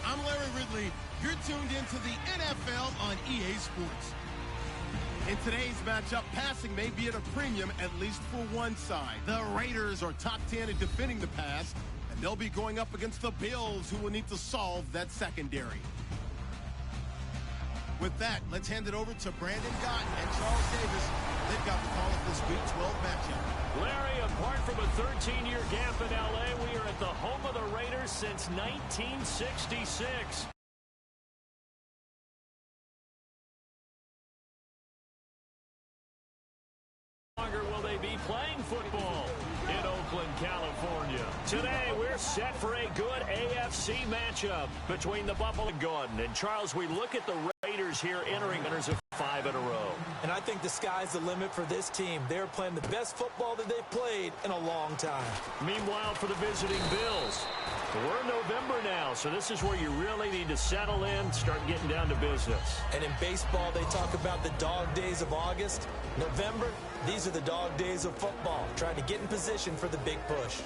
I'm Larry Ridley. You're tuned into the NFL on EA Sports. In today's matchup, passing may be at a premium, at least for one side. The Raiders are top 10 in defending the pass, and they'll be going up against the Bills, who will need to solve that secondary. With that, let's hand it over to Brandon Gott and Charles Davis. They've got the call of this Week 12 matchup. Larry, apart from a 13-year gap in L.A., we are at the home of the Raiders since 1966. Longer will they be playing football in Oakland, California. Today, we're set for a good AFC matchup between the Buffalo and Gordon. And, Charles, we look at the Raiders here entering winners of 5 in a row. And I think the sky's the limit for this team. They're playing the best football that they've played in a long time. Meanwhile, for the visiting Bills, we're in November now, so this is where you really need to settle in, start getting down to business. And in baseball, they talk about the dog days of August. November, these are the dog days of football, trying to get in position for the big push.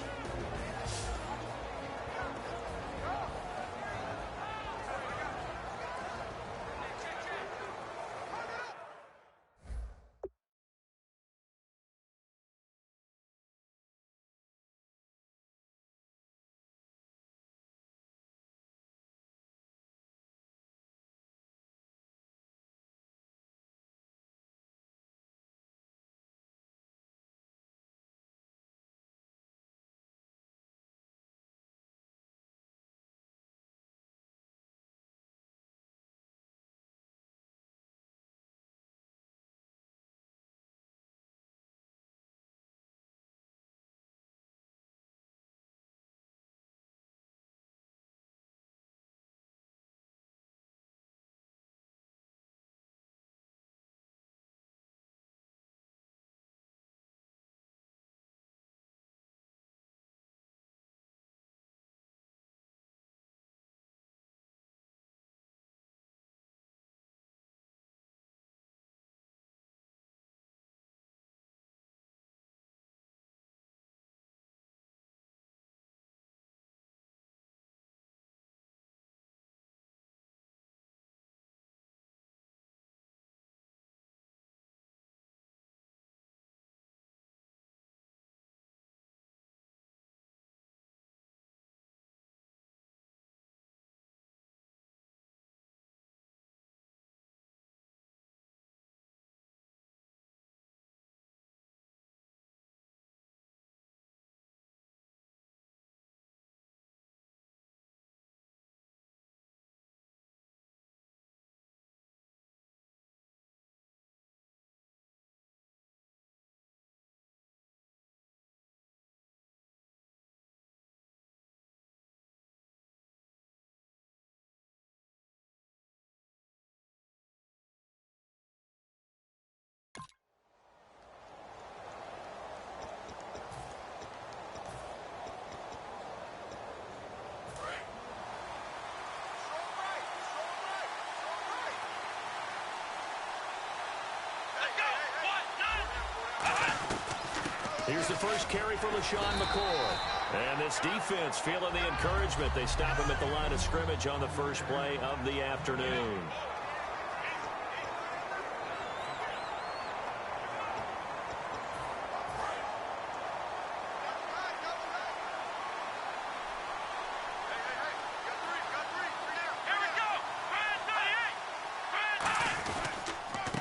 Here's the first carry for LaShawn McCoy. And this defense feeling the encouragement. They stop him at the line of scrimmage on the first play of the afternoon.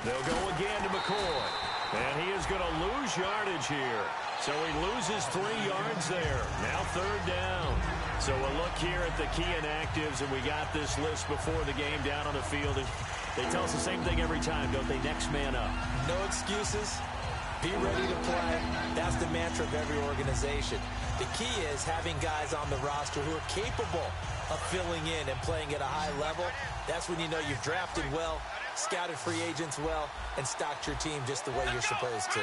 They'll go again to McCoy. And he is going to lose yardage here. So he loses 3 yards there. Now 3rd down. So a look here at the key inactives, and we got this list before the game down on the field. They tell us the same thing every time, don't they? Next man up. No excuses. Be ready to play. That's the mantra of every organization. The key is having guys on the roster who are capable of filling in and playing at a high level. That's when you know you've drafted well, scouted free agents well, and stocked your team just the way you're supposed to.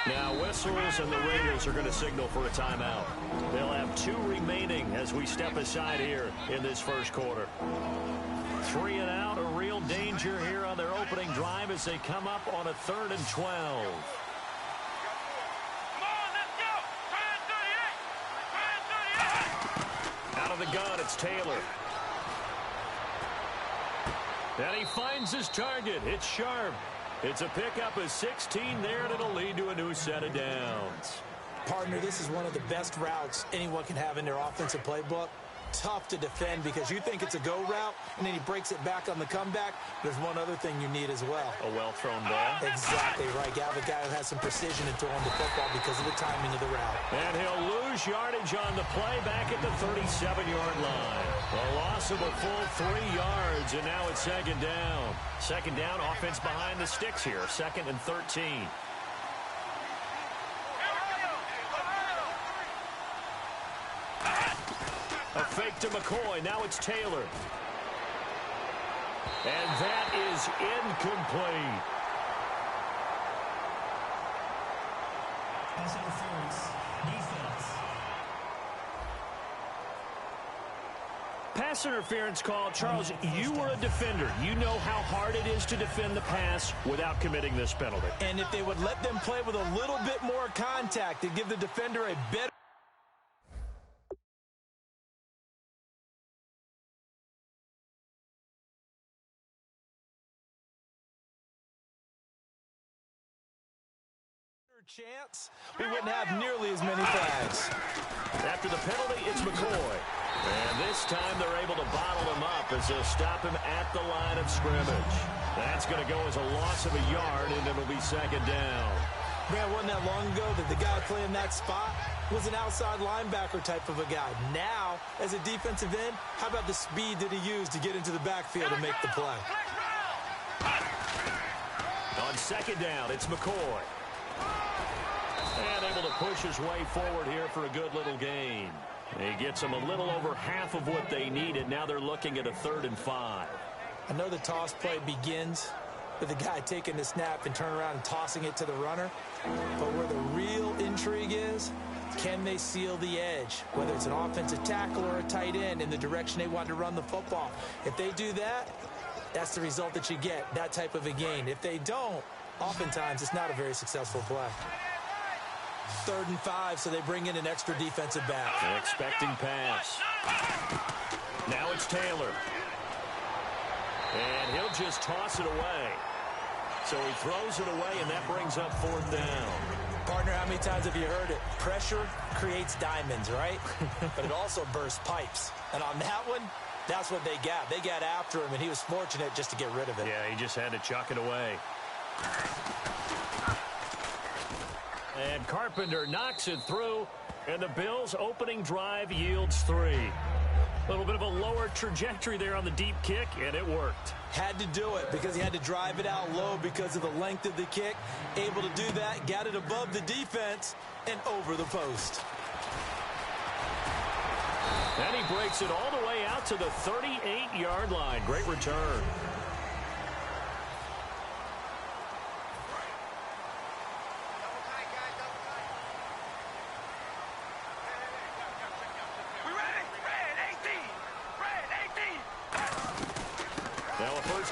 Now whistles, and the Raiders are going to signal for a timeout. They'll have 2 remaining as we step aside here in this first quarter. 3 and out, a real danger here on their opening drive as they come up on a 3rd and 12. Out of the gun, it's Taylor. And he finds his target. It's sharp. It's a pickup of 16 there, and it'll lead to a new set of downs. Partner, this is one of the best routes anyone can have in their offensive playbook. Tough to defend because you think it's a go route, and then he breaks it back on the comeback. There's one other thing you need as well. A well-thrown ball. Exactly right. You have a guy who has some precision in throwing the football because of the timing of the route. And he'll lose yardage on the play back at the 37-yard line. A loss of a full 3 yards, and now it's second down. Second down, offense behind the sticks here. 2nd and 13. A fake to McCoy. Now it's Taylor. And that is incomplete. Pass interference. Defense. Pass interference call. Charles, you were a defender. You know how hard it is to defend the pass without committing this penalty. And if they would let them play with a little bit more contact and give the defender a better chance, we wouldn't have nearly as many flags. After the penalty, it's McCoy. And this time they're able to bottle him up as they'll stop him at the line of scrimmage. That's going to go as a loss of a yard, and it'll be second down. Man, wasn't that long ago that the guy playing that spot was an outside linebacker type of a guy. Now, as a defensive end, how about the speed that he used to get into the backfield and make the play? On second down, it's McCoy. And able to push his way forward here for a good little gain. He gets them a little over half of what they needed. Now they're looking at a 3rd and 5. I know the toss play begins with the guy taking the snap and turn around and tossing it to the runner. But where the real intrigue is, can they seal the edge? Whether it's an offensive tackle or a tight end in the direction they want to run the football. If they do that, that's the result that you get, that type of a gain. If they don't, oftentimes it's not a very successful play. 3rd and 5, so they bring in an extra defensive back. An expecting pass. Now it's Taylor. And he'll just toss it away. So he throws it away, and that brings up 4th down. Partner, how many times have you heard it? Pressure creates diamonds, right? But it also bursts pipes. And on that one, that's what they got. They got after him, and he was fortunate just to get rid of it. Yeah, he just had to chuck it away. And Carpenter knocks it through, and the Bills' opening drive yields 3. A little bit of a lower trajectory there on the deep kick, and it worked. Had to do it because he had to drive it out low because of the length of the kick. Able to do that, got it above the defense, and over the post. And he breaks it all the way out to the 38-yard line. Great return.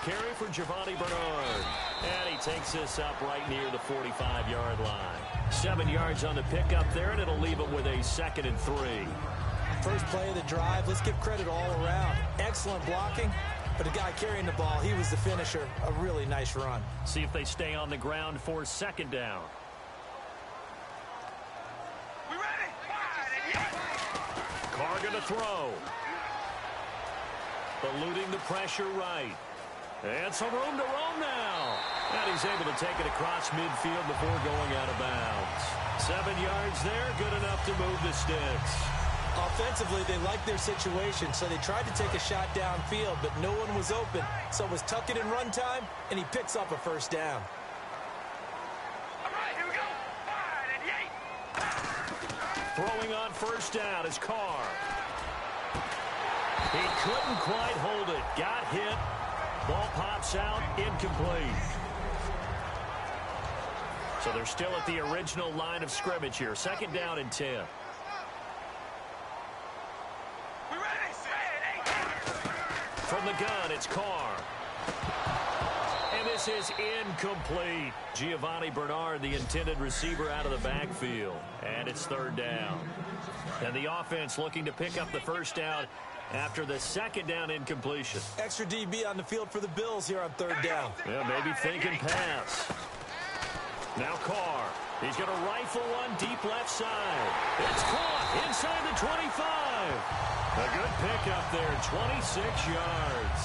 Carry for Giovanni Bernard. And he takes this up right near the 45-yard line. 7 yards on the pickup there, and it'll leave him with a 2nd and 3. First play of the drive, let's give credit all around. Excellent blocking, but the guy carrying the ball, he was the finisher. A really nice run. See if they stay on the ground for 2nd down. We ready? Carr going to throw. Eluding the pressure right. And some room to roam now. And he's able to take it across midfield before going out of bounds. 7 yards there, good enough to move the sticks. Offensively, they liked their situation, so they tried to take a shot downfield, but no one was open. So it was tuck it in run time, and he picks up a 1st down. All right, here we go. 5 and 8. Throwing on 1st down is Carr. He couldn't quite hold it. Got hit. Ball pops out, incomplete. So they're still at the original line of scrimmage here. 2nd down and 10. We ready? From the gun, it's Carr. And this is incomplete. Giovanni Bernard, the intended receiver, out of the backfield. And it's 3rd down. And the offense looking to pick up the 1st down after the second down incompletion. Extra DB on the field for the Bills here on third down. Yeah, maybe thinking pass. Now Carr. He's going to rifle one deep left side. It's caught inside the 25. A good pickup there, 26 yards.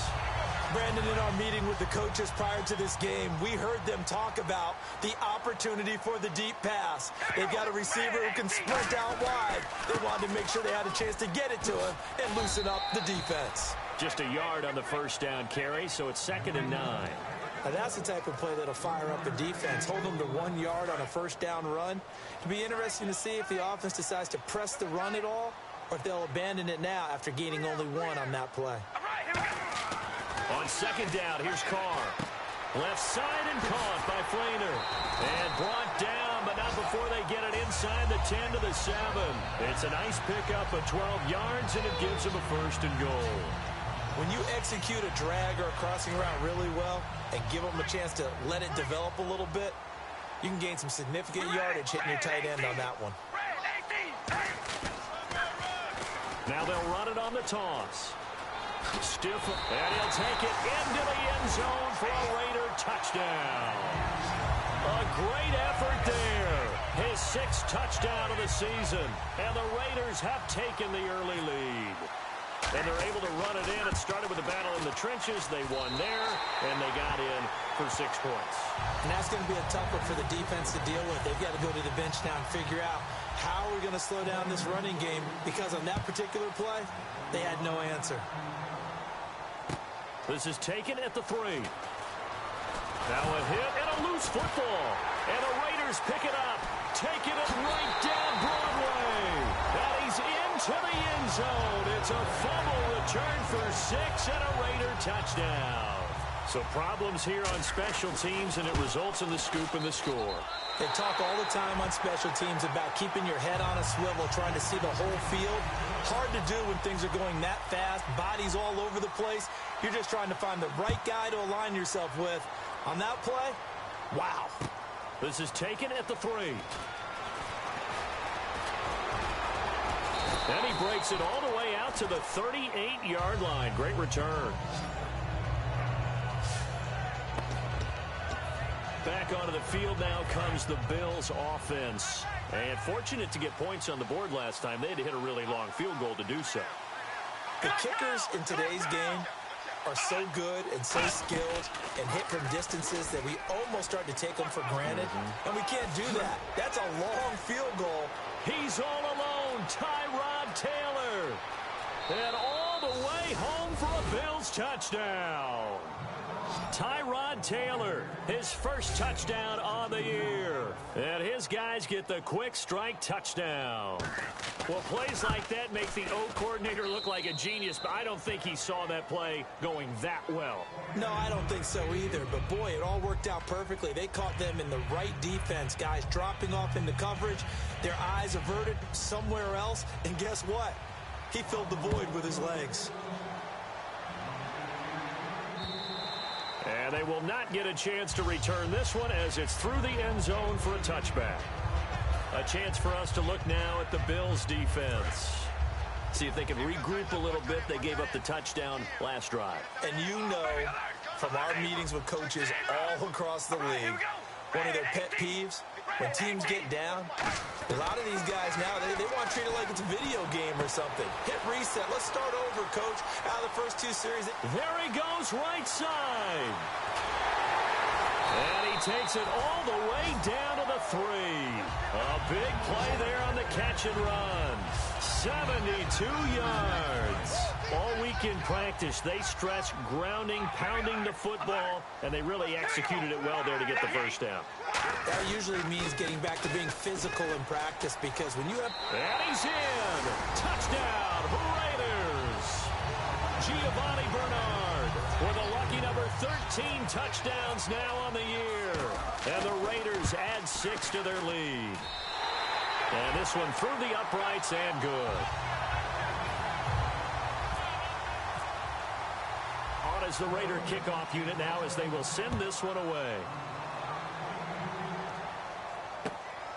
Brandon, in our meeting with the coaches prior to this game, we heard them talk about the opportunity for the deep pass. They've got a receiver who can sprint out wide. They wanted to make sure they had a chance to get it to him and loosen up the defense. Just a yard on the first down carry, so it's 2nd and 9. Now that's the type of play that'll fire up the defense. Hold them to 1 yard on a first down run. It'll be interesting to see if the offense decides to press the run at all or if they'll abandon it now after gaining only 1 on that play. On 2nd down, here's Carr. Left side and caught by Flainer. And brought down, but not before they get it inside the 10 to the 7. It's a nice pickup of 12 yards, and it gives them a 1st and goal. When you execute a drag or a crossing route really well and give them a chance to let it develop a little bit, you can gain some significant yardage hitting your tight end on that one. Now they'll run it on the toss. Stiff, and he'll take it into the end zone for a Raider touchdown. A great effort there. His 6th touchdown of the season. And the Raiders have taken the early lead. And they're able to run it in. It started with a battle in the trenches. They won there, and they got in for 6 points. And that's going to be a tough one for the defense to deal with. They've got to go to the bench now and figure out how we're going to slow down this running game, because on that particular play, they had no answer. This is taken at the 3. Now a hit and a loose football. And the Raiders pick it up, taking it right down Broadway. And he's into the end zone. It's a fumble return for 6 and a Raider touchdown. So problems here on special teams, and it results in the scoop and the score. They talk all the time on special teams about keeping your head on a swivel, trying to see the whole field. Hard to do when things are going that fast, bodies all over the place. You're just trying to find the right guy to align yourself with. On that play, wow. This is taken at the 3. And he breaks it all the way out to the 38-yard line. Great return. Back onto the field now comes the Bills offense. And fortunate to get points on the board last time. They had to hit a really long field goal to do so. The kickers in today's game are so good and so skilled and hit from distances that we almost start to take them for granted. And we can't do that. That's a long field goal. He's all alone, Tyrod Taylor. And all the way home for a Bills touchdown. Tyrod Taylor, his first touchdown on the year. And his guys get the quick strike touchdown. Well, plays like that make the O coordinator look like a genius, but I don't think he saw that play going that well. No, I don't think so either. But, boy, it all worked out perfectly. They caught them in the right defense, guys dropping off into coverage, their eyes averted somewhere else. And guess what? He filled the void with his legs. And they will not get a chance to return this one as it's through the end zone for a touchback. A chance for us to look now at the Bills defense. See if they can regroup a little bit. They gave up the touchdown last drive. And you know from our meetings with coaches all across the league, one of their pet peeves, when teams get down, a lot of these guys now, they want to treat it like it's a video game or something. Hit reset. Let's start over, coach. Out of the first 2 series. There he goes, right side. And he takes it all the way down to the 3. A big play there on the catch and run. 72 yards. All week in practice, they stress grounding, pounding the football, and they really executed it well there to get the first down. That usually means getting back to being physical in practice, because when you have... And he's in. Touchdown, Raiders. Giovanni Bernard with a lucky number 13 touchdowns now on the year. And the Raiders add 6 to their lead. And this one through the uprights and good. On is the Raider kickoff unit now as they will send this one away.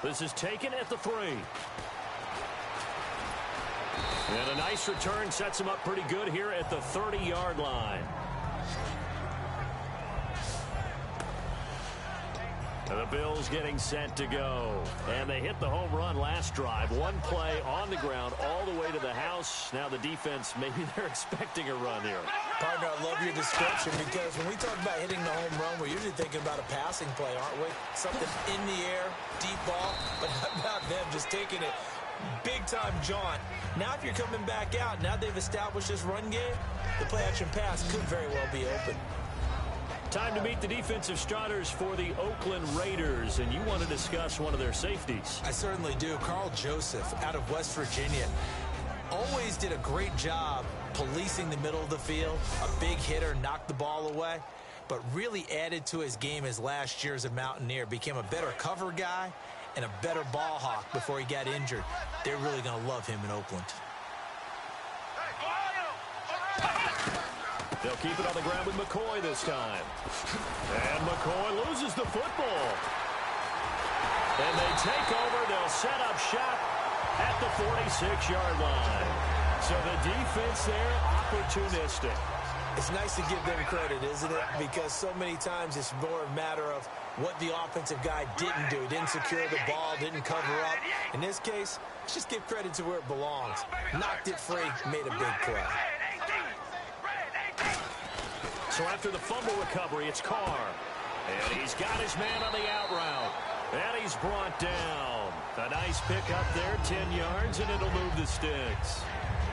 This is taken at the 3. And a nice return sets him up pretty good here at the 30-yard line. And the Bills getting set to go. And they hit the home run last drive. One play on the ground all the way to the house. Now the defense, maybe they're expecting a run here. Partner, I love your description because when we talk about hitting the home run, we're usually thinking about a passing play, aren't we? Something in the air, deep ball. But how about them just taking it big-time jaunt? Now if you're coming back out, now they've established this run game, the play-action pass could very well be open. Time to meet the defensive starters for the Oakland Raiders, and you want to discuss one of their safeties. I certainly do. Carl Joseph out of West Virginia. Always did a great job policing the middle of the field. A big hitter, knocked the ball away, but really added to his game as last year as a Mountaineer. Became a better cover guy and a better ball hawk before he got injured. They're really going to love him in Oakland. They'll keep it on the ground with McCoy this time. And McCoy loses the football. And they take over. They'll set up shop at the 46-yard line. So the defense there, opportunistic. It's nice to give them credit, isn't it? Because so many times it's more a matter of what the offensive guy didn't do. Didn't secure the ball, didn't cover up. In this case, let's just give credit to where it belongs. Knocked it free, made a big play. So after the fumble recovery, it's Carr. And he's got his man on the out route. And he's brought down. A nice pick up there, 10 yards, and it'll move the sticks.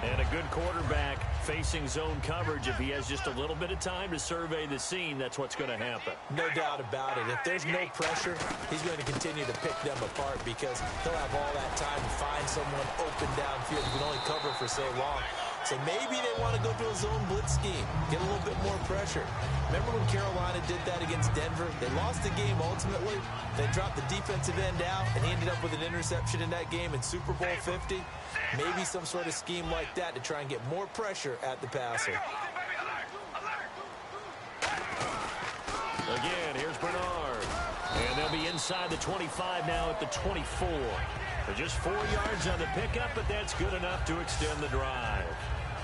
And a good quarterback facing zone coverage. If he has just a little bit of time to survey the scene, that's what's going to happen. No doubt about it. If there's no pressure, he's going to continue to pick them apart because he'll have all that time to find someone open downfield who can only cover for so long. So maybe they want to go to a zone blitz scheme, get a little bit more pressure. Remember when Carolina did that against Denver? They lost the game ultimately. They dropped the defensive end out, and he ended up with an interception in that game in Super Bowl 50. Maybe some sort of scheme like that to try and get more pressure at the passer. Again, here's Bernard. And they'll be inside the 25 now at the 24. For just 4 yards on the pickup, but that's good enough to extend the drive.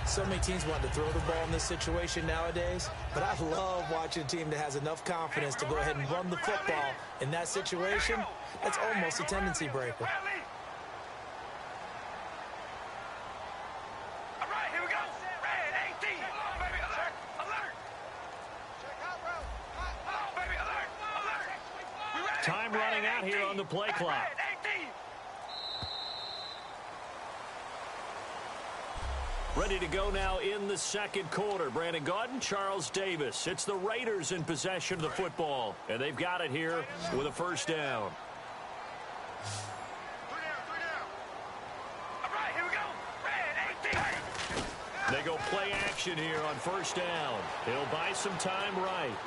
So many teams want to throw the ball in this situation nowadays, but I love watching a team that has enough confidence to go ahead and run the football in that situation. That's almost a tendency breaker. All right, here we go. Red 18. Baby, alert, alert. Baby, alert, alert. We ready? Time running out here on the play clock. Ready to go now in the second quarter. Brandon Gaudin, Charles Davis. It's the Raiders in possession of the football, and they've got it here with a first down. All right, here we go. Red 18. They go play action here on first down. He'll buy some time right.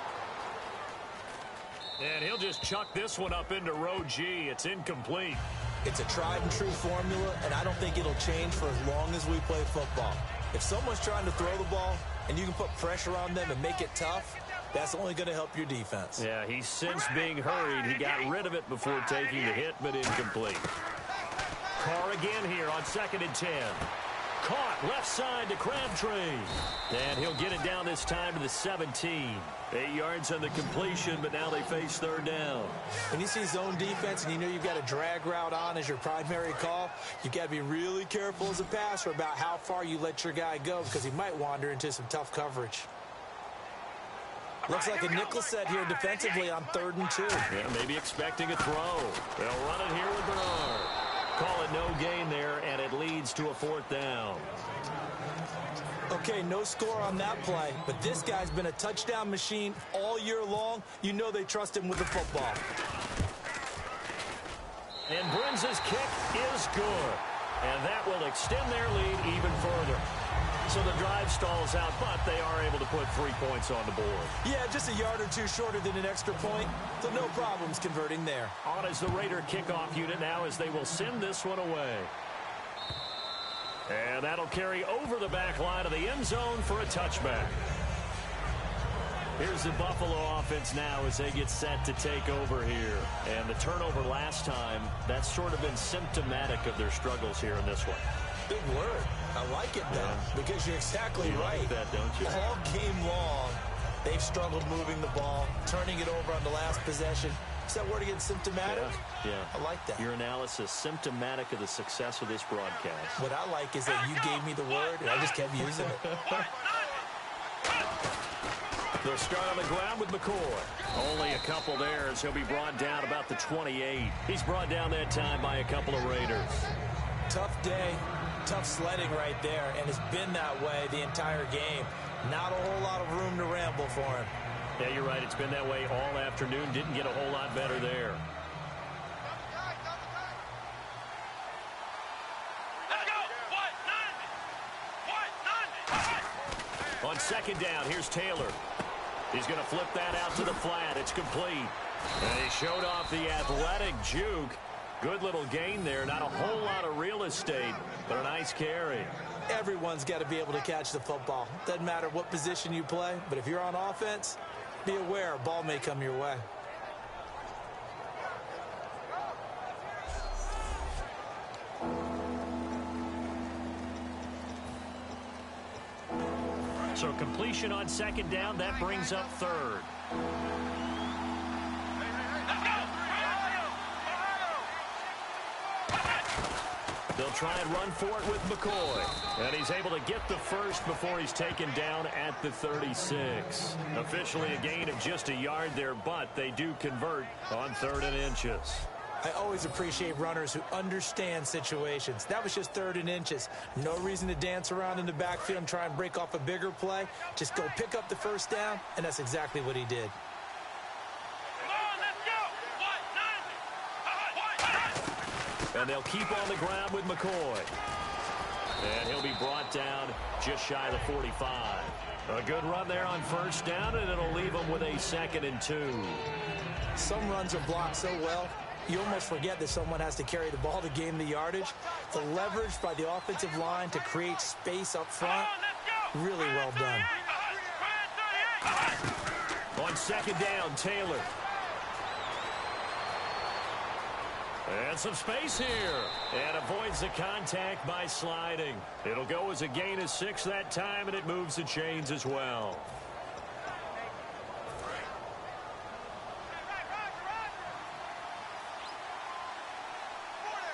And he'll just chuck this one up into row G. It's incomplete. It's a tried and true formula, and I don't think it'll change for as long as we play football. If someone's trying to throw the ball and you can put pressure on them and make it tough, that's only going to help your defense. Yeah, he's since being hurried. He got rid of it before taking the hit, but incomplete. Carr again here on 2nd and 10. Caught left side to Crabtree. And he'll get it down this time to the 17. 8 yards on the completion, but now they face third down. When you see zone defense and you know you've got a drag route on as your primary call, you've got to be really careful as a passer about how far you let your guy go because he might wander into some tough coverage. Looks like a nickel set here defensively on 3rd and 2. Yeah, maybe expecting a throw. They'll run it here with Bernard. Call it no gain there, and it leads to a 4th down. Okay, no score on that play, but this guy's been a touchdown machine all year long. You know they trust him with the football. And Brinz's kick is good. And that will extend their lead even further. So the drive stalls out, but they are able to put 3 points on the board. Yeah, just a yard or two shorter than an extra point, so no problems converting there. On is the Raider kickoff unit now as they will send this one away. And that'll carry over the back line of the end zone for a touchback. Here's the Buffalo offense now as they get set to take over here. And the turnover last time, that's sort of been symptomatic of their struggles here in this one. Big word. I like it, though, because you're exactly right. Like that, don't you? All game long, they've struggled moving the ball, turning it over on the last possession. Is that word again, symptomatic? Yeah. I like that. Your analysis, symptomatic of the success of this broadcast. What I like is that you gave me the word, and I just kept using it. They'll start on the ground with McCoy. Only a couple there as he'll be brought down about the 28. He's brought down that time by a couple of Raiders. Tough day, tough sledding right there, and it's been that way the entire game. Not a whole lot of room to ramble for him. Yeah, you're right. It's been that way all afternoon. Didn't get a whole lot better there. On second down, here's Taylor. He's going to flip that out to the flat. It's complete. And he showed off the athletic juke. Good little gain there. Not a whole lot of real estate, but a nice carry. Everyone's got to be able to catch the football. Doesn't matter what position you play, but if you're on offense, be aware a ball may come your way. So completion on second down, that brings up third. They'll try and run for it with McCoy. And he's able to get the first before he's taken down at the 36. Officially a gain of just a yard there, but they do convert on 3rd and inches. I always appreciate runners who understand situations. That was just 3rd and inches. No reason to dance around in the backfield and try and break off a bigger play. Just go pick up the first down, and that's exactly what he did. And they'll keep on the ground with McCoy. And he'll be brought down just shy of the 45. A good run there on first down, and it'll leave him with a 2nd and 2. Some runs are blocked so well, you almost forget that someone has to carry the ball to gain the yardage. The leverage by the offensive line to create space up front, really well done. On second down, Taylor. And some space here. And avoids the contact by sliding. It'll go as a gain of 6 that time, and it moves the chains as well.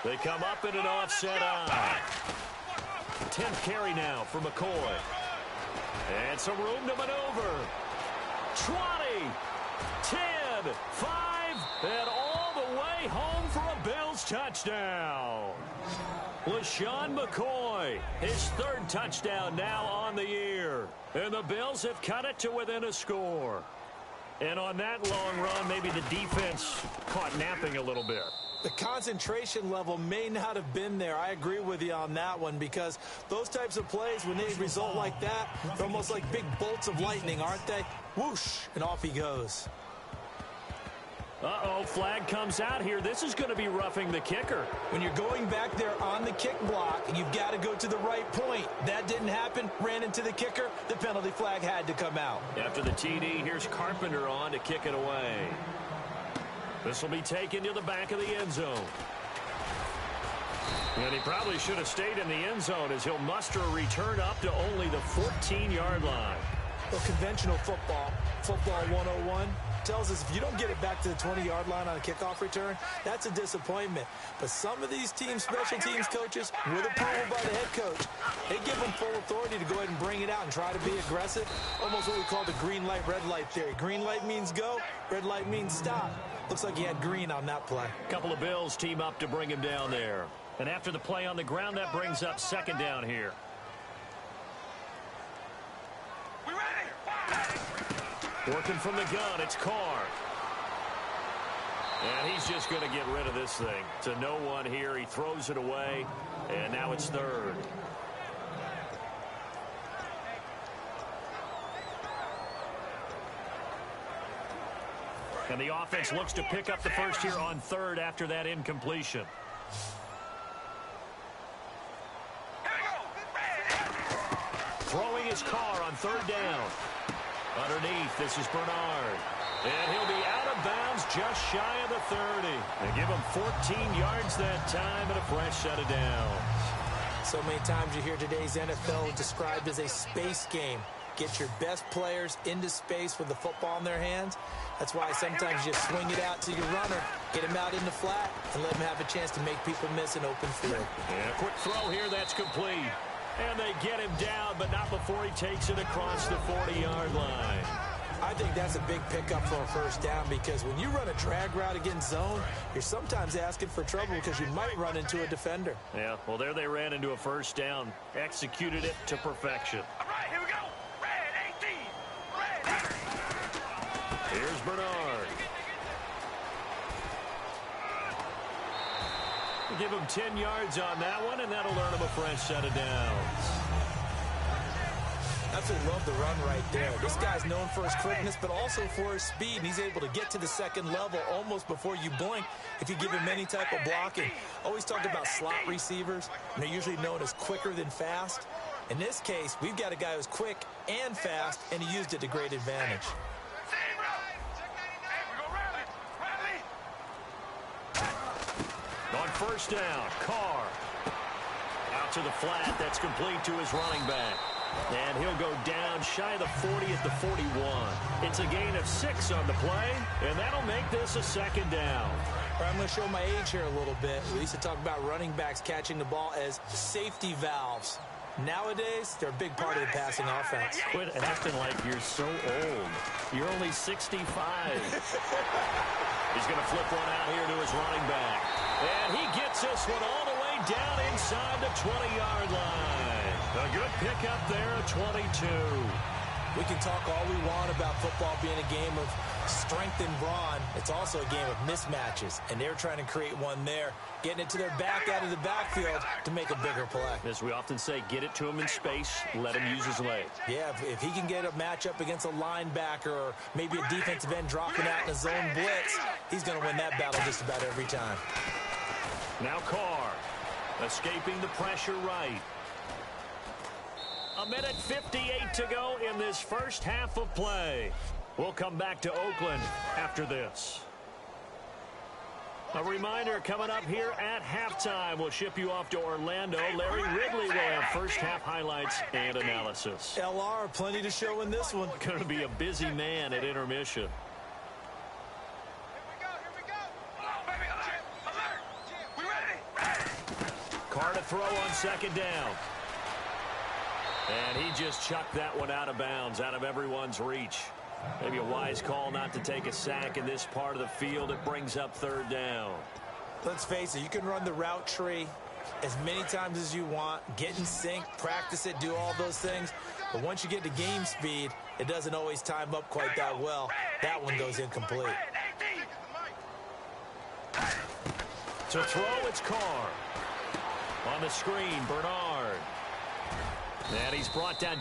They come up in an offset eye. 10th carry now for McCoy. And some room to maneuver. 20, 10, 5, and all the way home for a Bills touchdown. LaShawn McCoy, his 3rd touchdown now on the year. And the Bills have cut it to within a score. And on that long run, maybe the defense caught napping a little bit. The concentration level may not have been there. I agree with you on that one, because those types of plays, when they result like that, they're almost like big bolts of lightning, aren't they? Whoosh, and off he goes. Uh-oh, flag comes out here. This is going to be roughing the kicker. When you're going back there on the kick block, you've got to go to the right point. That didn't happen. Ran into the kicker. The penalty flag had to come out. After the TD, here's Carpenter on to kick it away. This will be taken to the back of the end zone. And he probably should have stayed in the end zone, as he'll muster a return up to only the 14-yard line. Well, conventional football 101, tells us if you don't get it back to the 20-yard line on a kickoff return, that's a disappointment. But some of these teams, special teams coaches, with approval by the head coach, they give them full authority to go ahead and bring it out and try to be aggressive. Almost what we call the green light, red light theory. Green light means go, red light means stop. Looks like he had green on that play. A couple of Bills team up to bring him down there. And after the play on the ground, that brings up second down here. We ready? Working from the gun, it's Carr. And he's just going to get rid of this thing. To no one here, he throws it away, and now it's third. And the offense looks to pick up the first here on third after that incompletion. Throwing his Carr on third down. Underneath, this is Bernard. And he'll be out of bounds just shy of the 30. They give him 14 yards that time and a fresh set of downs. So many times you hear today's NFL described as a space game. Get your best players into space with the football in their hands. That's why sometimes you just swing it out to your runner, get him out in the flat, and let him have a chance to make people miss an open field. And a quick throw here, that's complete. And they get him down, but not before he takes it across the 40-yard line. I think that's a big pickup for a first down, because when you run a drag route against zone, you're sometimes asking for trouble because you might run into a defender. Yeah, well, there they ran into a first down, executed it to perfection. All right, here we go. Red 18. Red. Here's Bernard. Give him 10 yards on that one, and that'll earn him a fresh set of downs. Absolutely love the run right there. This guy's known for his quickness, but also for his speed, and he's able to get to the second level almost before you blink if you give him any type of blocking. Always talk about slot receivers, and they're usually known as quicker than fast. In this case, we've got a guy who's quick and fast, and he used it to great advantage. On first down, Carr. Out to the flat, that's complete to his running back. And he'll go down shy of the 40 at the 41. It's a gain of 6 on the play, and that'll make this a second down. I'm going to show my age here a little bit. We used to talk about running backs catching the ball as safety valves. Nowadays, they're a big part of the passing offense. Quit acting like you're so old. You're only 65. He's going to flip one out here to his running back. And he gets this one all the way down inside the 20-yard line. A good pickup there at 22. We can talk all we want about football being a game of strength and brawn. It's also a game of mismatches, and they're trying to create one there, getting it to their back out of the backfield to make a bigger play. As we often say, get it to him in space, let him use his leg. Yeah, if he can get a matchup against a linebacker or maybe a defensive end dropping out in a zone blitz, he's going to win that battle just about every time. Now Carr, escaping the pressure right. A minute 58 to go in this first half of play. We'll come back to Oakland after this. A reminder, coming up here at halftime, we'll ship you off to Orlando. Larry Ridley will have first half highlights and analysis. LR, plenty to show in this one. Going to be a busy man at intermission. Carr to throw on second down. And he just chucked that one out of bounds, out of everyone's reach. Maybe a wise call not to take a sack in this part of the field. It brings up third down. Let's face it, you can run the route tree as many times as you want, get in sync, practice it, do all those things. But once you get to game speed, it doesn't always time up quite that well. That one goes incomplete. To throw, it's Carr. On the screen, Bernard. And he's brought down.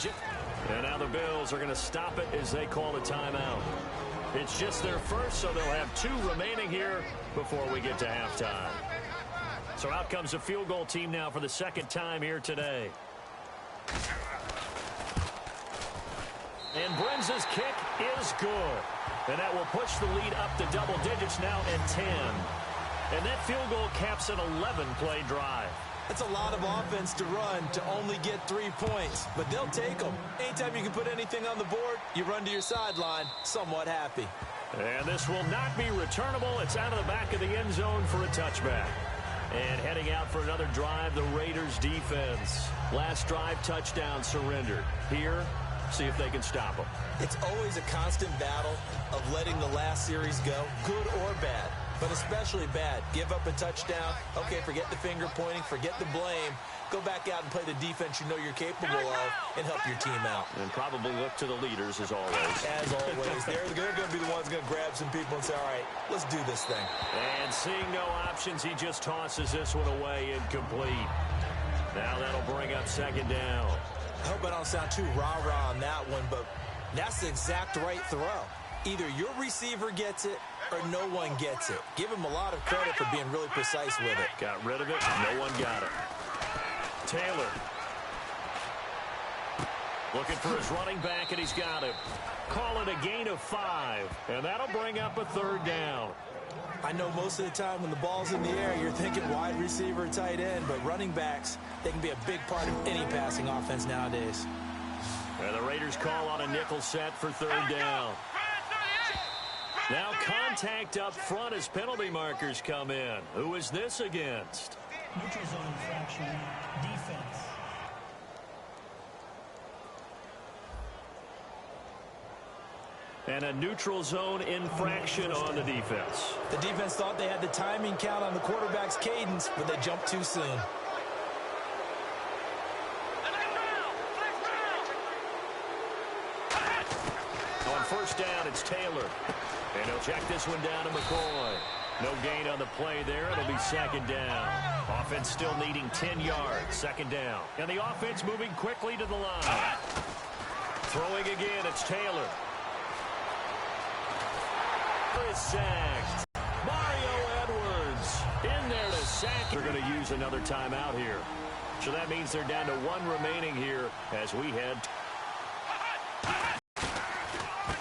And now the Bills are going to stop it as they call a timeout. It's just their first, so they'll have 2 remaining here before we get to halftime. So out comes the field goal team now for the second time here today. And Brenza's kick is good. And that will push the lead up to double digits now at 10. And that field goal caps an 11-play drive. That's a lot of offense to run to only get 3 points, but they'll take them. Anytime you can put anything on the board, you run to your sideline somewhat happy. And this will not be returnable. It's out of the back of the end zone for a touchback. And heading out for another drive, the Raiders defense. Last drive, touchdown surrendered. Here, see if they can stop them. It's always a constant battle of letting the last series go, good or bad. But especially bad. Give up a touchdown. Okay, forget the finger pointing, forget the blame. Go back out and play the defense you know you're capable of and help your team out. And probably look to the leaders as always. As always. They're going to be the ones going to grab some people and say, all right, let's do this thing. And seeing no options, he just tosses this one away incomplete. Now that'll bring up second down. I hope I don't sound too rah-rah on that one, but that's the exact right throw. Either your receiver gets it or no one gets it. Give him a lot of credit for being really precise with it. Got rid of it. No one got it. Taylor. Looking for his running back, and he's got him. Call it a gain of 5, and that'll bring up a third down. I know most of the time when the ball's in the air, you're thinking wide receiver, tight end, but running backs, they can be a big part of any passing offense nowadays. And the Raiders call on a nickel set for third down. Now contact up front as penalty markers come in. Who is this against? Neutral zone infraction, defense. And a neutral zone infraction on the defense. The defense thought they had the timing count on the quarterback's cadence, but they jumped too soon. On first down, it's Taylor. And he'll check this one down to McCoy. No gain on the play there. It'll be second down. Offense still needing 10 yards. Second down. And the offense moving quickly to the line. Throwing again, it's Taylor. Is sacked. Mario Edwards in there to sack. They're going to use another timeout here. So that means they're down to one remaining here as we head.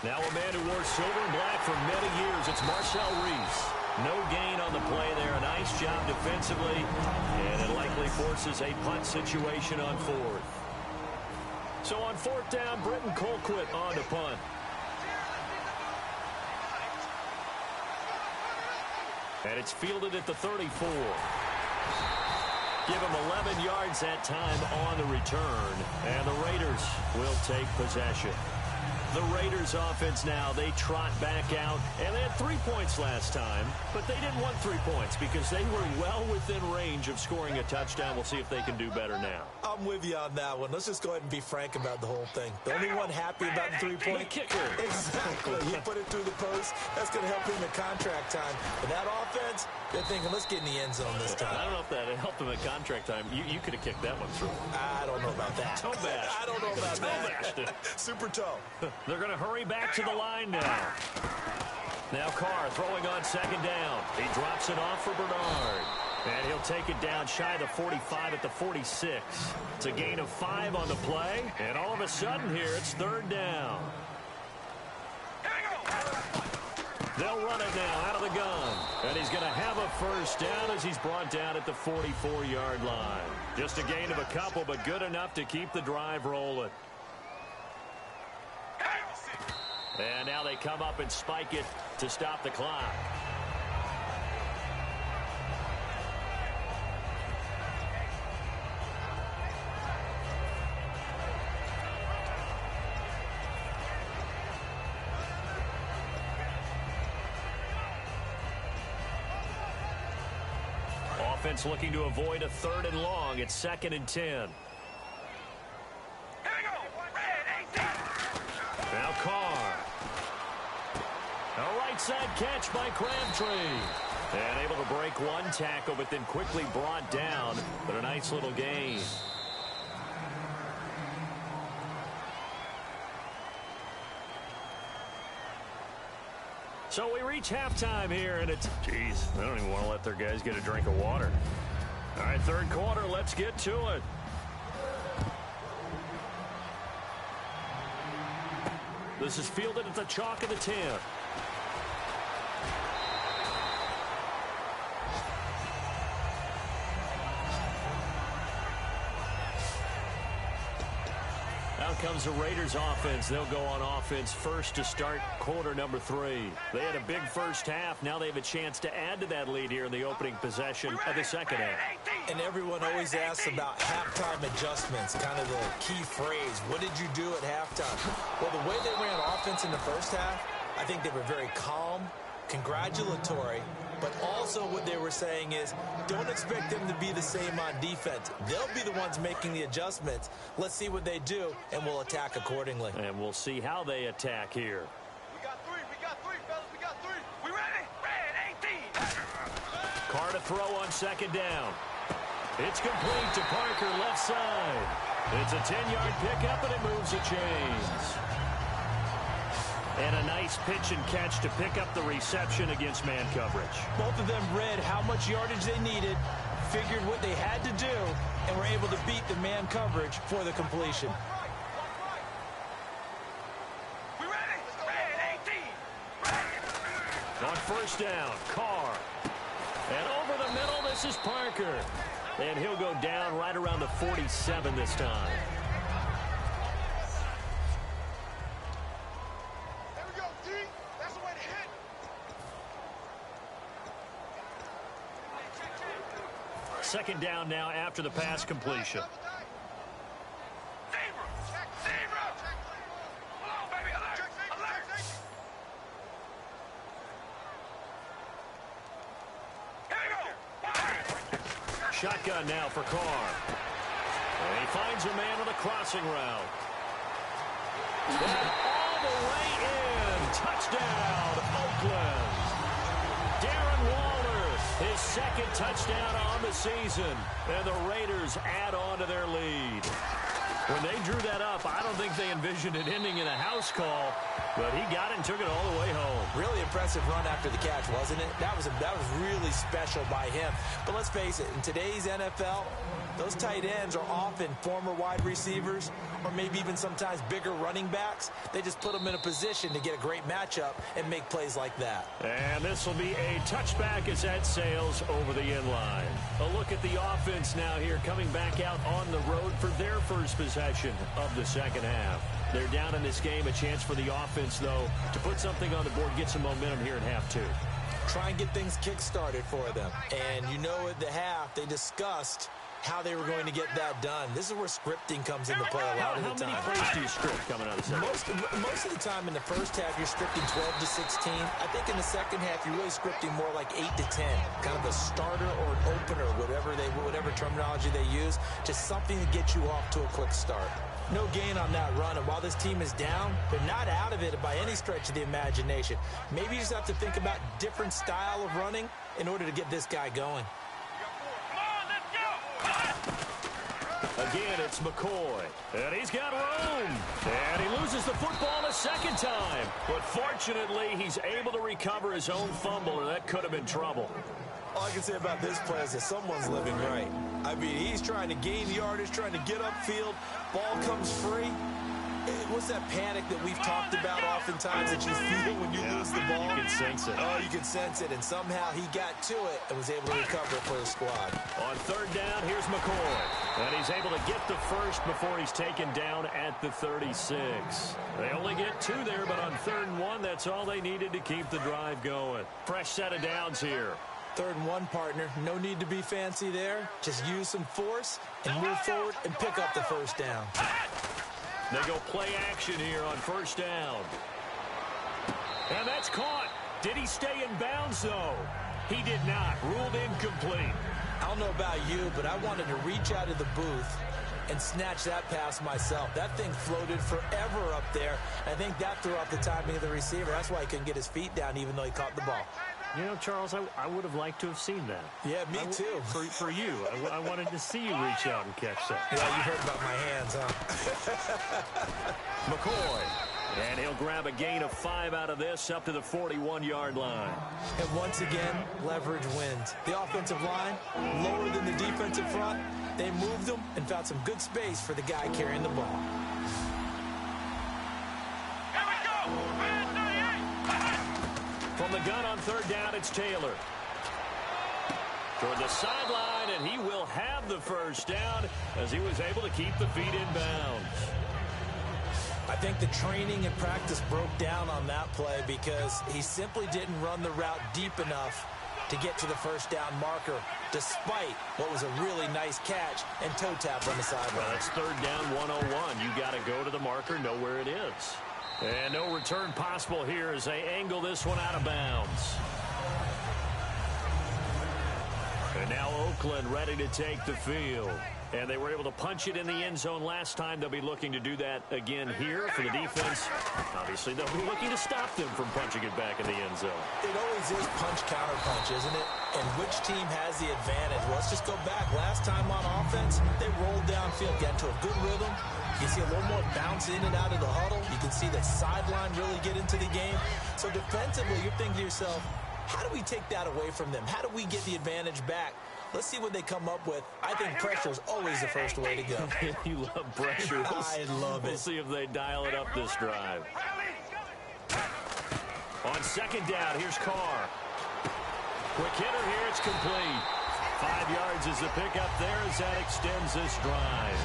Now a man who wore silver and black for many years. It's Marcel Reese. No gain on the play there. A nice job defensively. And it likely forces a punt situation on fourth. So on fourth down, Britton Colquitt on to punt. And it's fielded at the 34. Give him 11 yards that time on the return. And the Raiders will take possession. The Raiders offense now, they trot back out. And they had 3 points last time. But they didn't want 3 points because they were well within range of scoring a touchdown. We'll see if they can do better now. I'm with you on that one. Let's just go ahead and be frank about the whole thing. The only one happy about the 3-point kicker. Exactly. He put it through the post. That's going to help him at contract time. But that offense, they're thinking, let's get in the end zone this time. I don't know if that helped him at contract time. You could have kicked that one through. I don't know about that. Toe bash. I don't know about that. Super toe. They're going to hurry back to the line now. Now Carr throwing on second down. He drops it off for Bernard. And he'll take it down shy of the 45 at the 46. It's a gain of 5 on the play. And all of a sudden here, it's third down. They'll run it now out of the gun. And he's going to have a first down as he's brought down at the 44-yard line. Just a gain of a couple, but good enough to keep the drive rolling. And now they come up and spike it to stop the clock. Offense looking to avoid a third and long. It's 2nd and 10. Now Carr. A right side catch by Crabtree. And able to break one tackle, but then quickly brought down. But a nice little gain. So we reach halftime here, and it's, geez, they don't even want to let their guys get a drink of water. All right, third quarter, let's get to it. This is fielded at the chalk of the 10. Out comes the Raiders offense. They'll go on offense first to start quarter number 3. They had a big first half. Now they have a chance to add to that lead here in the opening possession of the second half. And everyone always asks about halftime adjustments, kind of the key phrase. What did you do at halftime? Well, the way they ran offense in the first half, I think they were very calm, congratulatory, but also what they were saying is don't expect them to be the same on defense. They'll be the ones making the adjustments. Let's see what they do, and we'll attack accordingly. And we'll see how they attack here. We got three, fellas. We got 3. We ready? Red 18. Carr to throw on second down. It's complete to Parker, left side. It's a 10-yard pickup, and it moves the chains. And a nice pitch and catch to pick up the reception against man coverage. Both of them read how much yardage they needed, figured what they had to do, and were able to beat the man coverage for the completion. We ready? Red 18. On first down, Carr. And over the middle, this is Parker. And he'll go down right around the 47 this time. There we go, D. That's the way to hit. Second down now after the pass completion. Shotgun now for Carr. And he finds a man on the crossing route. And all the way in. Touchdown, Oakland. Darren Waller, his second touchdown on the season. And the Raiders add on to their lead. When they drew that up, I don't think they envisioned it ending in a house call, but he got it and took it all the way home. Really impressive run after the catch, wasn't it? That was really special by him. But let's face it, in today's NFL, those tight ends are often former wide receivers or maybe even sometimes bigger running backs. They just put them in a position to get a great matchup and make plays like that. And this will be a touchback as that sails over the end line. A look at the offense now here coming back out on the road for their first possession of the second half. They're down in this game. A chance for the offense, though, to put something on the board, get some momentum here in half two. Try and get things kick-started for them. And you know at the half, they discussed how they were going to get that done. This is where scripting comes into play a lot of the time. How many plays do you script coming out of the second? Most of the time in the first half, you're scripting 12 to 16. I think in the second half, you're really scripting more like 8 to 10. Kind of a starter or an opener, whatever terminology they use. Just something to get you off to a quick start. No gain on that run, and while this team is down, they're not out of it by any stretch of the imagination. Maybe you just have to think about different style of running in order to get this guy going. Again, it's McCoy, and he's got room, and he loses the football a second time, but fortunately, he's able to recover his own fumble, or that could have been trouble. All I can say about this play is that someone's living right. I mean, he's trying to gain yardage, trying to get upfield, ball comes free. What's that panic that we've talked about oftentimes that you feel when you lose the ball? You can sense it. Oh, you can sense it, and somehow he got to it and was able to recover it for the squad. On third down, here's McCoy, and he's able to get the first before he's taken down at the 36. They only get 2 there, but on 3rd and 1, that's all they needed to keep the drive going. Fresh set of downs here. 3rd and 1, partner. No need to be fancy there. Just use some force and move forward and pick up the first down. They go play action here on first down. And that's caught. Did he stay in bounds, though? He did not. Ruled incomplete. I don't know about you, but I wanted to reach out of the booth and snatch that pass myself. That thing floated forever up there. I think that threw off the timing of the receiver. That's why he couldn't get his feet down even though he caught the ball. You know, Charles, I would have liked to have seen that. Yeah, me too. For you. I wanted to see you reach out and catch that. Yeah, you heard about my hands, huh? McCoy. And he'll grab a gain of 5 out of this up to the 41-yard line. And once again, leverage wins. The offensive line, lower than the defensive front. They moved them and found some good space for the guy carrying the ball. From the gun on 3rd down, it's Taylor. Toward the sideline, and he will have the first down as he was able to keep the feet in bounds. I think the training and practice broke down on that play because he simply didn't run the route deep enough to get to the first down marker, despite what was a really nice catch and toe tap on the sideline. Well, that's 3rd down 101. You got to go to the marker, know where it is. And no return possible here as they angle this one out of bounds. And now Oakland ready to take the field. And they were able to punch it in the end zone last time. They'll be looking to do that again here for the defense. Obviously, they'll be looking to stop them from punching it back in the end zone. It always is punch-counter-punch, isn't it? And which team has the advantage? Well, let's just go back. Last time on offense, they rolled downfield, got into a good rhythm. You see a little more bounce in and out of the huddle. You can see the sideline really get into the game. So defensively, you're thinking to yourself, how do we take that away from them? How do we get the advantage back? Let's see what they come up with. I think pressure is always the first way to go. You love pressure. I love it. We'll see if they dial it up this drive. On second down, here's Carr. Quick hitter here, it's complete. 5 yards is the pickup there as that extends this drive.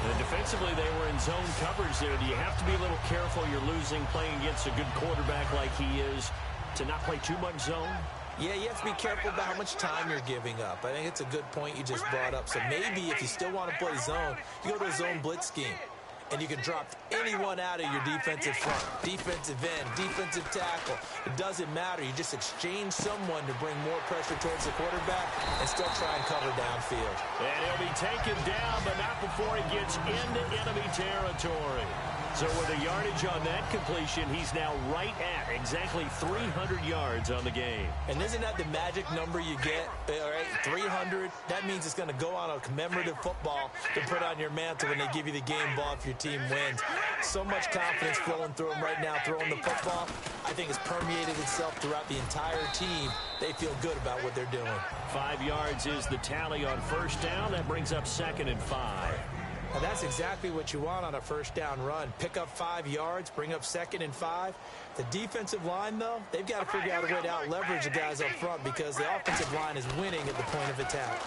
And defensively, they were in zone coverage there. Do you have to be a little careful? You're losing playing against a good quarterback like he is to not play too much zone? Yeah, you have to be careful about how much time you're giving up. I think it's a good point you just brought up. So maybe if you still want to play zone, you go to a zone blitz scheme. And you can drop anyone out of your defensive front, defensive end, defensive tackle. It doesn't matter. You just exchange someone to bring more pressure towards the quarterback and still try and cover downfield. And he'll be taken down, but not before he gets into enemy territory. So with the yardage on that completion, he's now right at exactly 300 yards on the game. And isn't that the magic number you get? All right, 300. That means it's going to go on a commemorative football to put on your mantle when they give you the game ball if your team wins. So much confidence flowing through him right now, throwing the football. I think it's permeated itself throughout the entire team. They feel good about what they're doing. 5 yards is the tally on first down. That brings up 2nd and 5. Now that's exactly what you want on a first down run. Pick up 5 yards, bring up 2nd and 5. The defensive line, though, they've got to figure out a way to out-leverage the guys up front because the offensive line is winning at the point of attack.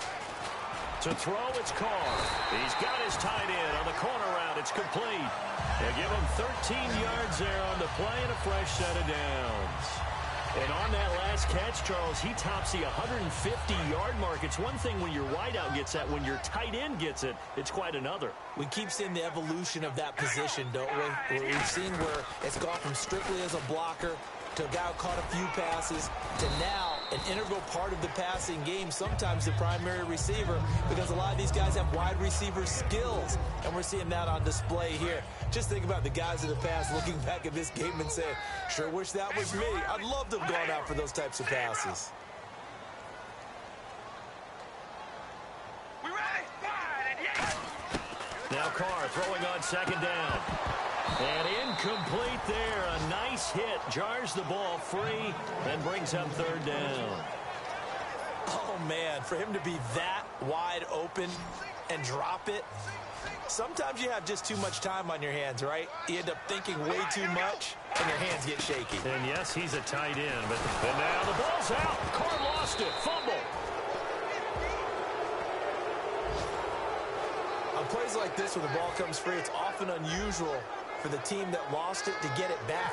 To throw, it's Carr. He's got his tight end on the corner route. It's complete. They'll give him 13 yards there on the play and a fresh set of downs. And on that last catch, Charles, he tops the 150-yard mark. It's one thing when your wideout gets that. When your tight end gets it, it's quite another. We keep seeing the evolution of that position, don't we? We've seen where it's gone from strictly as a blocker to a guy who caught a few passes to now an integral part of the passing game, sometimes the primary receiver, because a lot of these guys have wide receiver skills, and we're seeing that on display here. Just think about the guys in the past looking back at this game and saying, sure wish that was me. I'd love to have gone out for those types of passes. We ready? Now Carr throwing on 2nd down. And incomplete there. A nice hit. Jars the ball free and brings up 3rd down. Oh, man, for him to be that wide open and drop it. Sometimes you have just too much time on your hands, right? You end up thinking way too much, and your hands get shaky. And, yes, he's a tight end. But now the ball's out. Carr lost it. Fumble. On plays like this where the ball comes free, it's often unusual for the team that lost it to get it back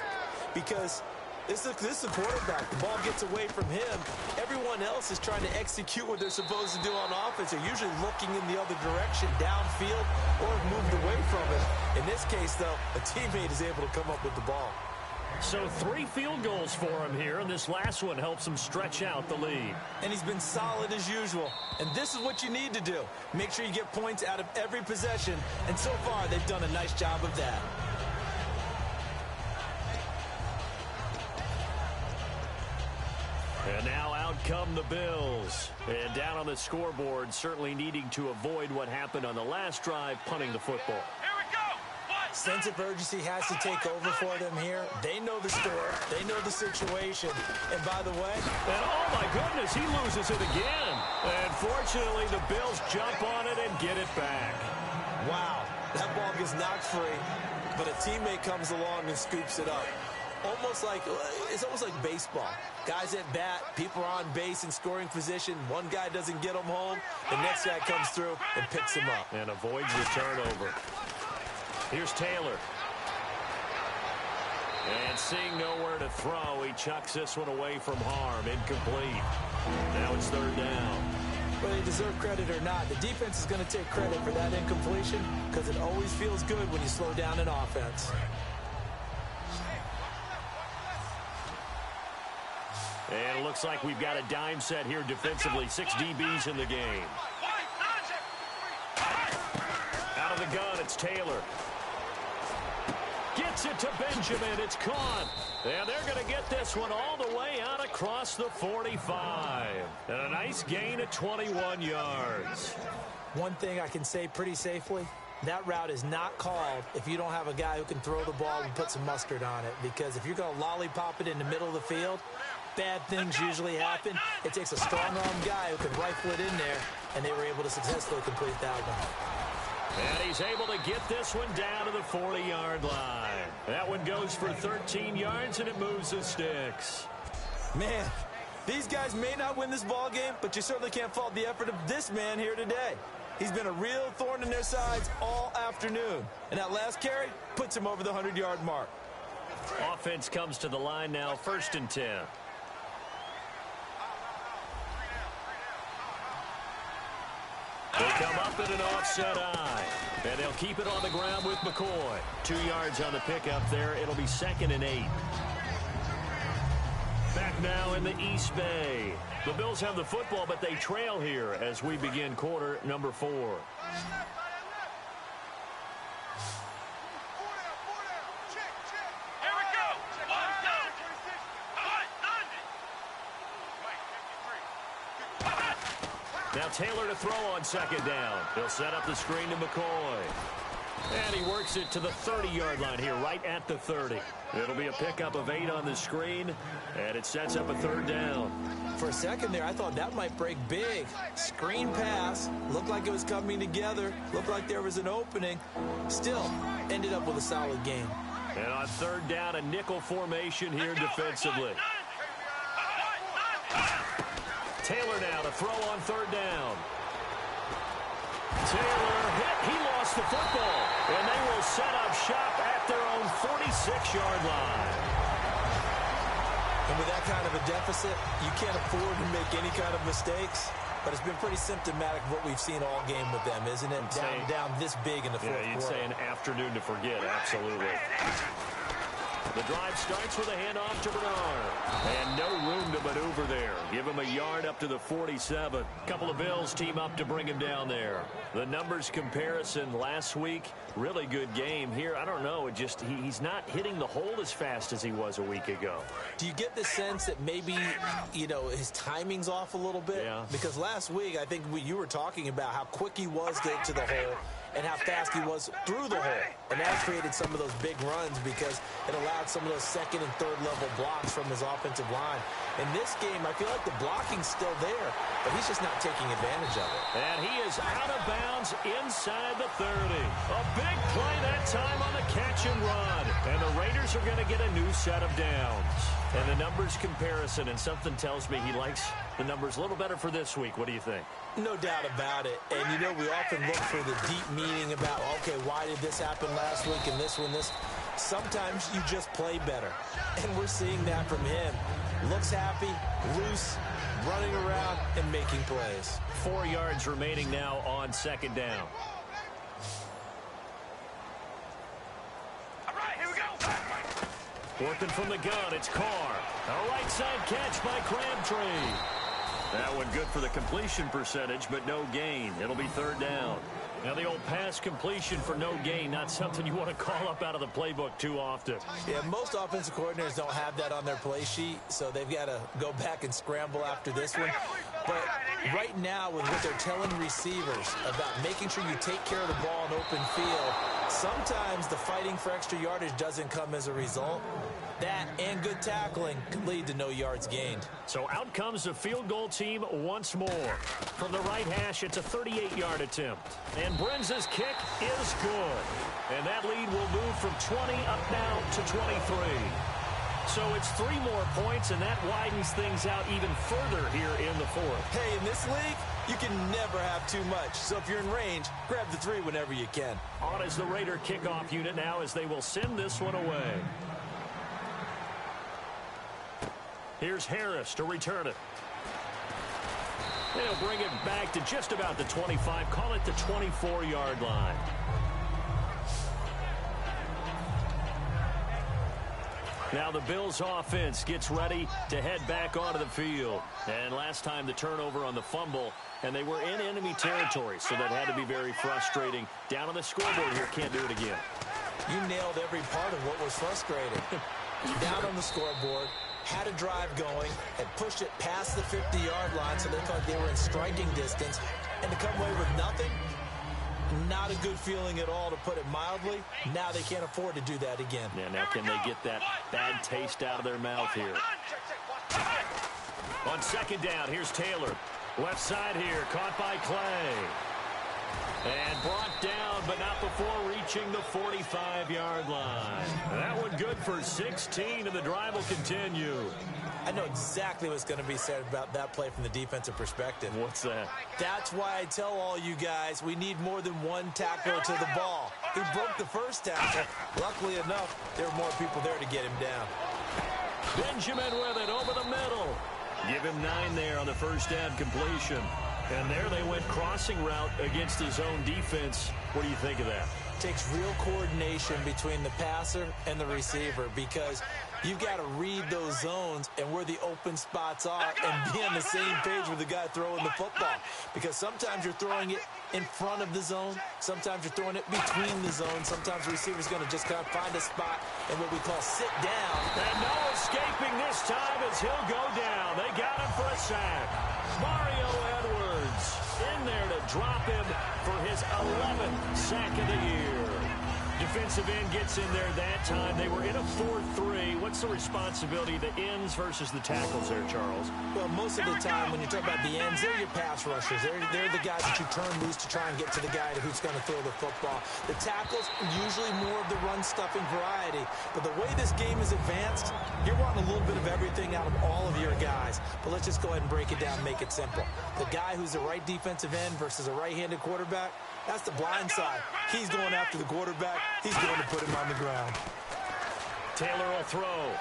because this is a quarterback. The ball gets away from him. Everyone else is trying to execute what they're supposed to do on offense. They're usually looking in the other direction, downfield, or moved away from it. In this case, though, a teammate is able to come up with the ball. So 3 field goals for him here, and this last one helps him stretch out the lead. And he's been solid as usual. And this is what you need to do. Make sure you get points out of every possession. And so far, they've done a nice job of that. And now out come the Bills. And down on the scoreboard, certainly needing to avoid what happened on the last drive, punting the football. Here we go. Sense of urgency has to take over for them here. They know the story. They know the situation. And by the way... And oh my goodness, he loses it again. And fortunately, the Bills jump on it and get it back. Wow, that ball gets knocked free, but a teammate comes along and scoops it up. It's almost like baseball. Guys at bat, people are on base in scoring position. One guy doesn't get them home. The next guy comes through and picks him up. And avoids the turnover. Here's Taylor. And seeing nowhere to throw, he chucks this one away from harm. Incomplete. Now it's 3rd down. Whether they deserve credit or not, the defense is going to take credit for that incompletion because it always feels good when you slow down an offense. And it looks like we've got a dime set here defensively. 6 DBs in the game. Out of the gun, it's Taylor. Gets it to Benjamin. It's caught. And they're going to get this one all the way out across the 45. And a nice gain of 21 yards. One thing I can say pretty safely, that route is not called if you don't have a guy who can throw the ball and put some mustard on it. Because if you're going to lollipop it in the middle of the field, bad things usually happen. It takes a strong-arm guy who can rifle it in there, and they were able to successfully complete that one. And he's able to get this one down to the 40-yard line. That one goes for 13 yards, and it moves the sticks. Man, these guys may not win this ball game, but you certainly can't fault the effort of this man here today. He's been a real thorn in their sides all afternoon. And that last carry puts him over the 100-yard mark. Offense comes to the line now, 1st and 10. They come up in an offset eye. And they'll keep it on the ground with McCoy. 2 yards on the pickup there. It'll be 2nd and 8. Back now in the East Bay. The Bills have the football, but they trail here as we begin quarter number 4. Here we go. One down. Now Taylor to throw on 2nd down. He'll set up the screen to McCoy. And he works it to the 30-yard line here, right at the 30. It'll be a pickup of 8 on the screen, and it sets up a 3rd down. For a second there, I thought that might break big. Screen pass. Looked like it was coming together. Looked like there was an opening. Still, ended up with a solid game. And on 3rd down, a nickel formation here defensively. Taylor now to throw on 3rd down. Taylor hit. He lost the football. And they will set up shop at their own 46-yard line. And with that kind of a deficit, you can't afford to make any kind of mistakes. But it's been pretty symptomatic of what we've seen all game with them, isn't it? Down this big in the fourth quarter. Yeah, you'd say an afternoon to forget, absolutely. The drive starts with a handoff to Bernard. And no room to maneuver there. Give him a yard up to the 47. Couple of Bills team up to bring him down there. The numbers comparison last week, really good game. Here, I don't know, he's not hitting the hole as fast as he was a week ago. Do you get the sense that maybe, his timing's off a little bit? Yeah. Because last week, I think you were talking about how quick he was to the hole and how fast he was through the hole. And that created some of those big runs because it allowed some of those 2nd and 3rd level blocks from his offensive line. In this game, I feel like the blocking's still there, but he's just not taking advantage of it. And he is out of bounds inside the 30. A big play that time on the catch and run. And the Raiders are going to get a new set of downs. And the numbers comparison, and something tells me he likes the numbers a little better for this week. What do you think? No doubt about it. And, we often look for the deep meaning about, okay, why did this happen last week and this one, this. Sometimes you just play better. And we're seeing that from him. Looks happy, loose, running around, and making plays. 4 yards remaining now on 2nd down. All right, here we go. Working from the gun, it's Carr. A right side catch by Crabtree. That one good for the completion percentage, but no gain. It'll be 3rd down. Now the old pass completion for no gain, not something you want to call up out of the playbook too often. Yeah, most offensive coordinators don't have that on their play sheet, so they've got to go back and scramble after this one. But right now, with what they're telling receivers about making sure you take care of the ball in open field, sometimes the fighting for extra yardage doesn't come as a result. That and good tackling can lead to no yards gained. So out comes the field goal team once more. From the right hash, it's a 38-yard attempt. And Brenz's kick is good. And that lead will move from 20 up now to 23. So it's 3 more points, and that widens things out even further here in the 4th. Hey, in this league, you can never have too much. So if you're in range, grab the 3 whenever you can. On is the Raider kickoff unit now as they will send this one away. Here's Harris to return it. They'll bring it back to just about the 25. Call it the 24-yard line. Now the Bills offense gets ready to head back onto the field. And last time the turnover on the fumble, and they were in enemy territory, so that had to be very frustrating. Down on the scoreboard here, can't do it again. You nailed every part of what was frustrating. Down on the scoreboard, had a drive going, had pushed it past the 50-yard line, so they thought they were in striking distance, and to come away with nothing, not a good feeling at all, to put it mildly. Now they can't afford to do that again. Yeah, now can they get that bad taste out of their mouth here? On 2nd down, here's Taylor. Left side here, caught by Clay. And brought down, but not before reaching the 45-yard line. That one good for 16, and the drive will continue. I know exactly what's going to be said about that play from the defensive perspective. What's that? That's why I tell all you guys we need more than one tackler to the ball. He broke the first tackle. Luckily enough, there were more people there to get him down. Benjamin with it over the middle. Give him 9 there on the first down completion. And there they went crossing route against his own defense. What do you think of that? Takes real coordination between the passer and the receiver because you've got to read those zones and where the open spots are and be on the same page with the guy throwing the football. Because sometimes you're throwing it in front of the zone. Sometimes you're throwing it between the zones. Sometimes the receiver's going to just kind of find a spot and what we call sit down. And no escaping this time as he'll go down. They got him for a sack. Mario Edwards in there to drop him for his 11th sack of the year. Defensive end gets in there that time. They were in a 4-3. What's the responsibility of the ends versus the tackles there, Charles? Well, most of the time when you talk about the ends, they're your pass rushers. They're the guys that you turn loose to try and get to the guy who's going to throw the football. The tackles, usually more of the run-stuffing variety. But the way this game is advanced, you're wanting a little bit of everything out of all of your guys. But let's just go ahead and break it down and make it simple. The guy who's the right defensive end versus a right-handed quarterback, that's the blind side. He's going after the quarterback. He's going to put him on the ground. Taylor will throw.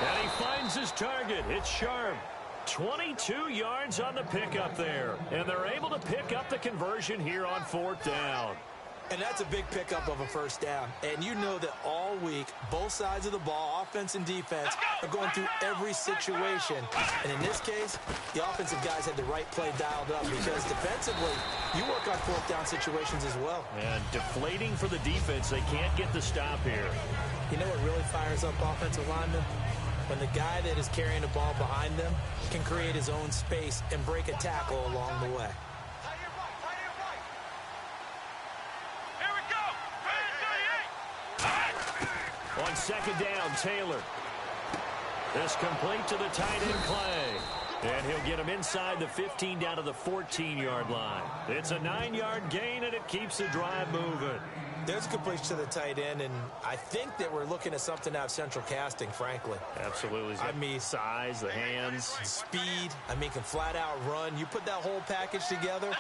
And he finds his target. It's Sharp. 22 yards on the pickup there. And they're able to pick up the conversion here on 4th down. And that's a big pickup of a first down. And you know that all week, both sides of the ball, offense and defense, are going through every situation. And in this case, the offensive guys had the right play dialed up because defensively, you work on 4th down situations as well. And deflating for the defense. They can't get the stop here. You know what really fires up offensive linemen? When the guy that is carrying the ball behind them can create his own space and break a tackle along the way. On 2nd down, Taylor. This complete to the tight end, Clay. And he'll get him inside the 15 down to the 14-yard line. It's a 9-yard gain, and it keeps the drive moving. There's a completion to the tight end, and I think that we're looking at something out of central casting, frankly. Absolutely. I mean, size, the hands. Speed. I mean, can flat out run. You put that whole package together,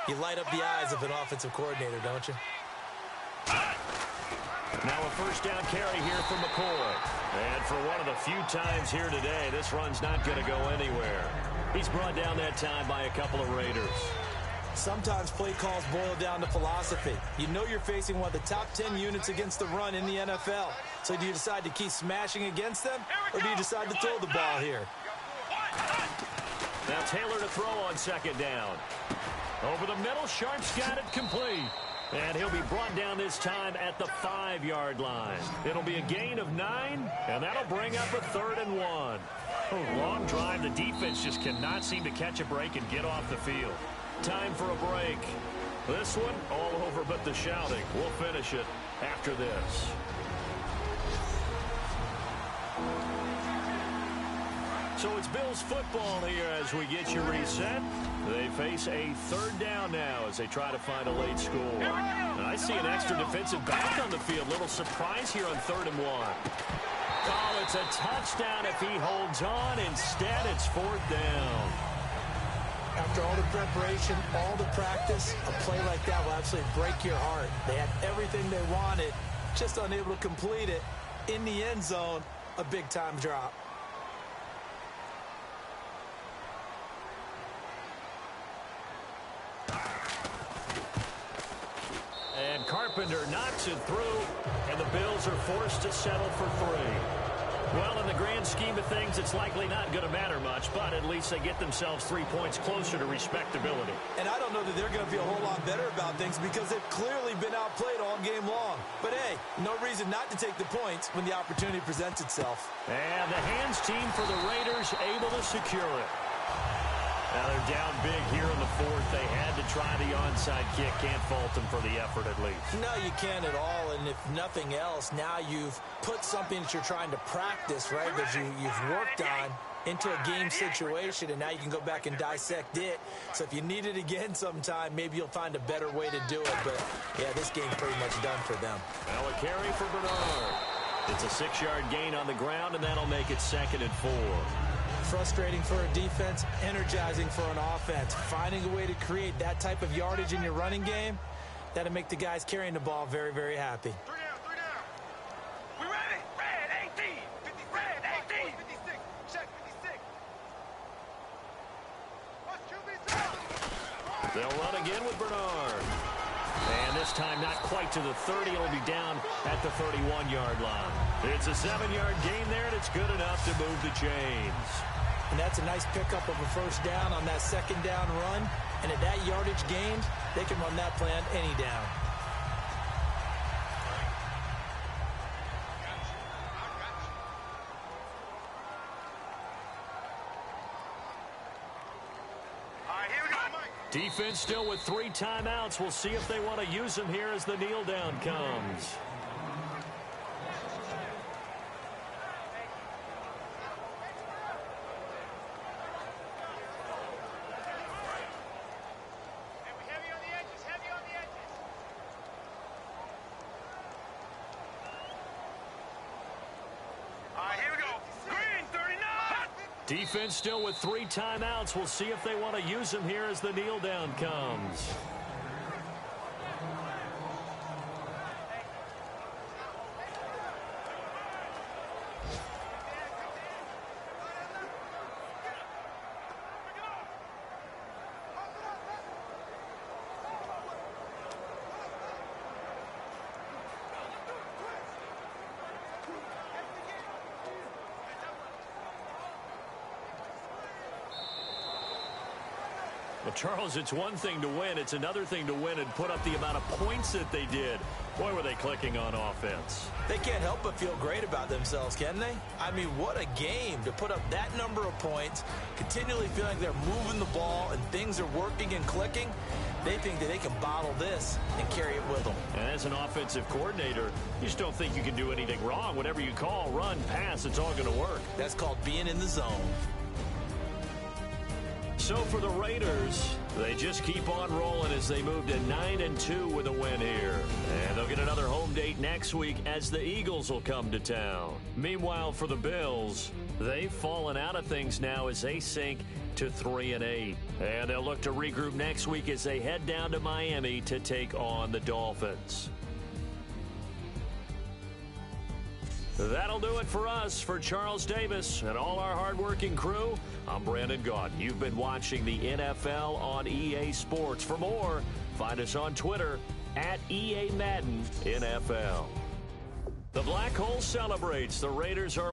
you light up the eyes of an offensive coordinator, don't you? Now a first down carry here from McCoy. And for one of the few times here today, this run's not going to go anywhere. He's brought down that time by a couple of Raiders. Sometimes play calls boil down to philosophy. You know you're facing one of the top 10 units against the run in the NFL. So do you decide to keep smashing against them, or do you decide to throw the ball here? Now Taylor to throw on 2nd down. Over the middle, Sharp's got it complete. And he'll be brought down this time at the 5-yard line. It'll be a gain of 9, and that'll bring up a 3rd and 1. Oh, long drive. The defense just cannot seem to catch a break and get off the field. Time for a break. This one, all over but the shouting. We'll finish it after this. So it's Bills football here as we get you reset. They face a 3rd down now as they try to find a late score. And I see an extra defensive back on the field. Little surprise here on 3rd and 1. Oh, it's a touchdown if he holds on. Instead, it's 4th down. After all the preparation, all the practice, a play like that will absolutely break your heart. They had everything they wanted, just unable to complete it. In the end zone, a big-time drop. And Carpenter knocks it through, and the Bills are forced to settle for 3. Well, in the grand scheme of things, it's likely not going to matter much, but at least they get themselves 3 points closer to respectability. And I don't know that they're going to be a whole lot better about things because they've clearly been outplayed all game long. But, hey, no reason not to take the points when the opportunity presents itself. And the hands team for the Raiders able to secure it. Now they're down big here in the 4th. They had to try the onside kick. Can't fault them for the effort at least. No, you can't at all. And if nothing else, now you've put something that you're trying to practice, right, that you've worked on into a game situation, and now you can go back and dissect it. So if you need it again sometime, maybe you'll find a better way to do it. But, yeah, this game's pretty much done for them. Now a carry for Bernard. It's a 6-yard gain on the ground, and that'll make it 2nd and 4. Frustrating for a defense, energizing for an offense. Finding a way to create that type of yardage in your running game, that'll make the guys carrying the ball very, very happy. 3 down. We ready? Red 18. 56. Red 18. 56. Check 56. What's QB's out? They'll run again with Bernard. And this time not quite to the 30. It'll be down at the 31-yard line. It's a 7-yard gain there, and it's good enough to move the chains. And that's a nice pickup of a first down on that 2nd down run. And at that yardage gained, they can run that play on any down. Defense still with 3 timeouts. We'll see if they want to use them here as the kneel down comes. Defense still with 3 timeouts. We'll see if they want to use them here as the kneel down comes. Well, Charles, it's one thing to win. It's another thing to win and put up the amount of points that they did. Boy, were they clicking on offense. They can't help but feel great about themselves, can they? I mean, what a game to put up that number of points, continually feeling they're moving the ball and things are working and clicking. They think that they can bottle this and carry it with them. And as an offensive coordinator, you just don't think you can do anything wrong. Whatever you call, run, pass, it's all going to work. That's called being in the zone. So for the Raiders, they just keep on rolling as they move to 9-2 with a win here. And they'll get another home date next week as the Eagles will come to town. Meanwhile, for the Bills, they've fallen out of things now as they sink to 3-8. And they'll look to regroup next week as they head down to Miami to take on the Dolphins. That'll do it for us. For Charles Davis and all our hardworking crew, I'm Brandon Gaudin. You've been watching the NFL on EA Sports. For more, find us on Twitter at EA Madden NFL. The Black Hole celebrates. The Raiders are